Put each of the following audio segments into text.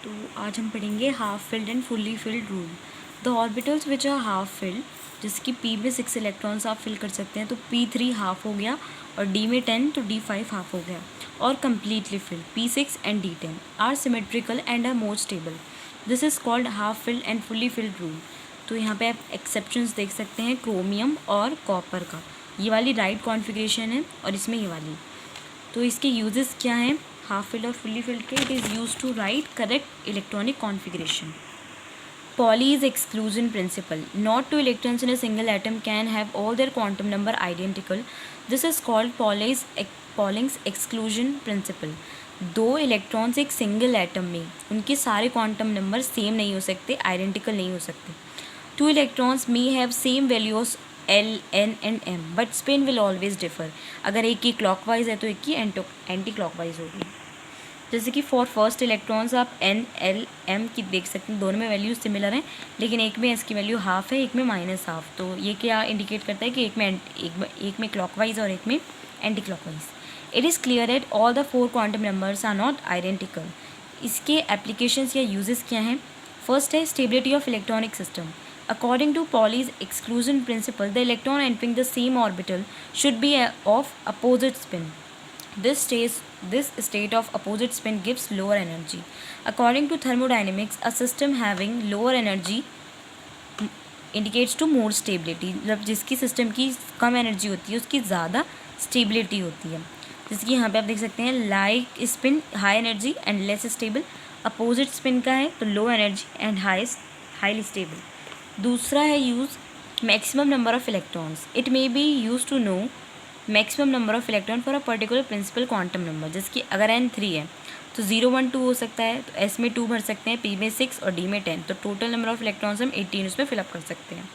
तो आज हम पढ़ेंगे half filled and fully filled rule. The orbitals which are half filled, जैसे कि पी में 6 इलेक्ट्रॉन्स आप फिल कर सकते हैं तो P3 हाफ हो गया, और डी में 10 तो D5 हाफ हो गया। और completely filled P6 and D10 are symmetrical and are more stable. This is called half filled and fully filled rule. तो यहाँ पे आप एक्सेप्शंस देख सकते हैं, क्रोमियम और कॉपर का। ये वाली राइट कॉन्फ़िगरेशन है और इसमें ये वाली। तो इसके यूजेस क्या हैं हाफ फिल्ड और फुल्ली फिल्ड के? It is use to write correct electronic configuration. Pauli's exclusion principle. Not two electrons in a single atom can have all their quantum number identical. This is called Pauling's exclusion principle. दो electrons एक single atom में उनके सारे quantum number same नहीं हो सकते, identical नहीं हो सकते. Two electrons may have same values L, N and M, but spin will always differ. अगर एक की क्लॉकवाइज है तो एक की एंटी क्लॉकवाइज होगी. जैसे कि फॉर फर्स्ट इलेक्ट्रॉन्स आप N, L, M की देख सकते हैं, दोनों में वैल्यूज सिमिलर हैं, लेकिन एक में S की वैल्यू हाफ है, एक में माइनस हाफ. तो ये क्या इंडिकेट करता है कि एक में क्लॉकवाइज और एक में anti clockwise. It is clear that all the 4 quantum numbers are not identical. इसके एप्लीकेशंस या यूजेस क्या हैं? फर्स्ट है stability of electronic system. According to Pauli's exclusion principle, the electron entering the same orbital should be of opposite spin. This state of opposite spin gives lower energy. According to thermodynamics, a system having lower energy indicates to more stability. मतलब जिसकी system की कम energy होती है उसकी ज़्यादा stability होती है. जैसे कि यहाँ पे आप देख सकते हैं, like spin high energy and less stable. Opposite spin का है तो low energy and highly stable. दूसरा है use maximum number of electrons. It may be use to know maximum number of electron for a particular principal quantum number. जैसे कि अगर N 3 है तो 0 1 2 हो सकता है, तो S में 2 भर सकते हैं, P में 6 और D में 10. तो टोटल नंबर ऑफ इलेक्ट्रॉन्स हम 18 उसमें फिलअप कर सकते हैं.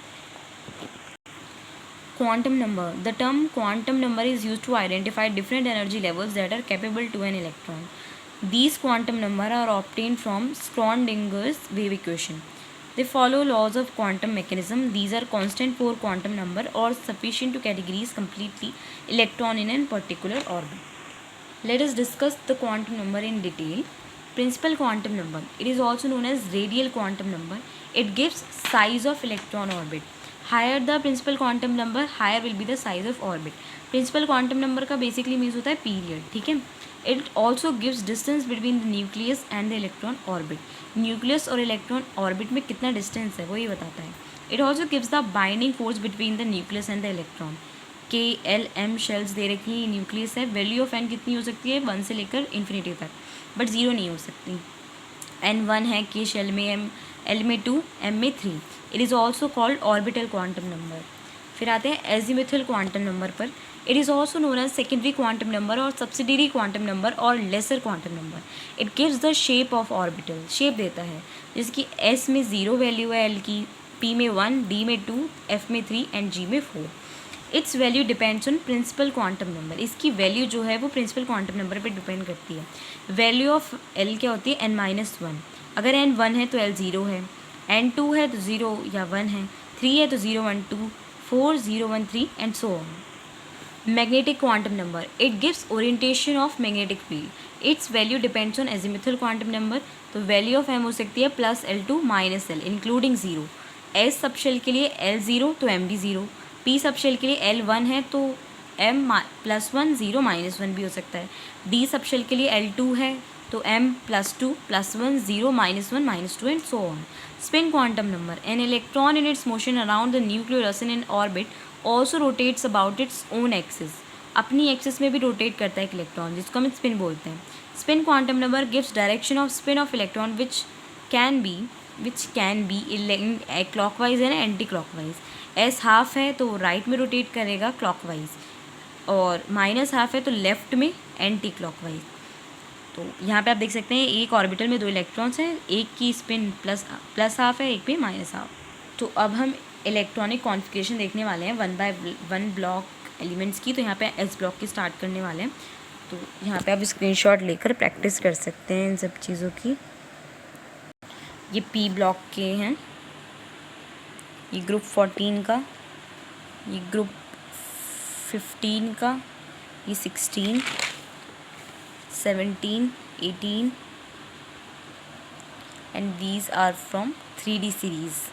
Quantum number. The term quantum number is use to identify different energy levels that are capable to an electron. These quantum numbers are obtained from Schrodinger's wave equation. They follow laws of quantum mechanism. These are constant 4 quantum number or sufficient to categorize completely electron in a particular orbit. Let us discuss the quantum number in detail. Principal quantum number. It is also known as radial quantum number. It gives size of electron orbit. Higher the principal quantum number, higher will be the size of orbit. Principal quantum number का basically means होता है period. ठीक है. It also gives distance between the nucleus and the electron orbit. Nucleus और electron orbit में कितना distance है वो ये बताता है. It also gives the binding force between the nucleus and the electron. K, L, M shells दे रखी हैं, न्यूक्लियस है. वैल्यू ऑफ N कितनी हो सकती है? 1 से लेकर इन्फिनिटी तक, बट 0 नहीं हो सकती. N 1 है K शेल में, M L में 2, M में 3. It is also called orbital quantum number. फिर आते हैं एजीमुथल क्वांटम नंबर पर. It is also known as secondary quantum number और सब्सिडरी क्वांटम नंबर और lesser quantum number. It gives the shape of orbital, shape देता है. जिसकी S में 0 वैल्यू है L की, P में 1, D में 2, F में 3 एंड G में 4. Its value depends on principal quantum number. इसकी वैल्यू जो है वो प्रिंसिपल क्वांटम नंबर पर डिपेंड करती है. वैल्यू ऑफ L क्या होती है? N-1. अगर N 1 है तो L 0 है, N 2 है तो 0 या 1 है, 3 है तो 0 1 2, 4 0 1 3 and so on. Magnetic quantum number. It gives orientation of magnetic field. Its value depends on azimuthal quantum number. तो वैल्यू ऑफ M हो सकती है plus L2 minus L including 0. S subshell के लिए L0 तो M भी 0. P subshell के लिए L1 है तो M प्लस 1 0 माइनस 1 भी हो सकता है. D सबशेल के लिए L2 है तो M plus 2 plus 1 0 minus 1 minus 2 and so on. Spin quantum number. An electron in its motion around the nucleus in an orbit also rotates about its own axis. अपनी axis में भी rotate करता है एक electron, जिसको हम spin बोलते हैं. Spin quantum number gives direction off spin off electron which can be clockwise है ना एंटी क्लॉकवाइज. S हाफ है तो राइट में रोटेट करेगा क्लॉकवाइज, और माइनस हाफ है तो लेफ्ट में एंटी क्लॉकवाइज. तो यहाँ पे आप देख सकते हैं एक ऑर्बिटल में 2 इलेक्ट्रॉन्स हैं, एक की स्पिन प्लस हाफ है, एक पे माइनस हाफ. तो अब हम इलेक्ट्रॉनिक कॉन्फ़िगरेशन देखने वाले हैं 1 बाय 1 ब्लॉक एलिमेंट्स की. तो यहाँ पे S ब्लॉक की स्टार्ट करने वाले हैं. तो यहाँ पे आप स्क्रीनशॉट लेकर प्रैक्टिस कर सकते हैं इन सब चीज़ों की. ये P ब्लॉक के हैं, ये ग्रुप 14 का, ये ग्रुप 15 का, ये 16, 17, 18, and these are from 3D series.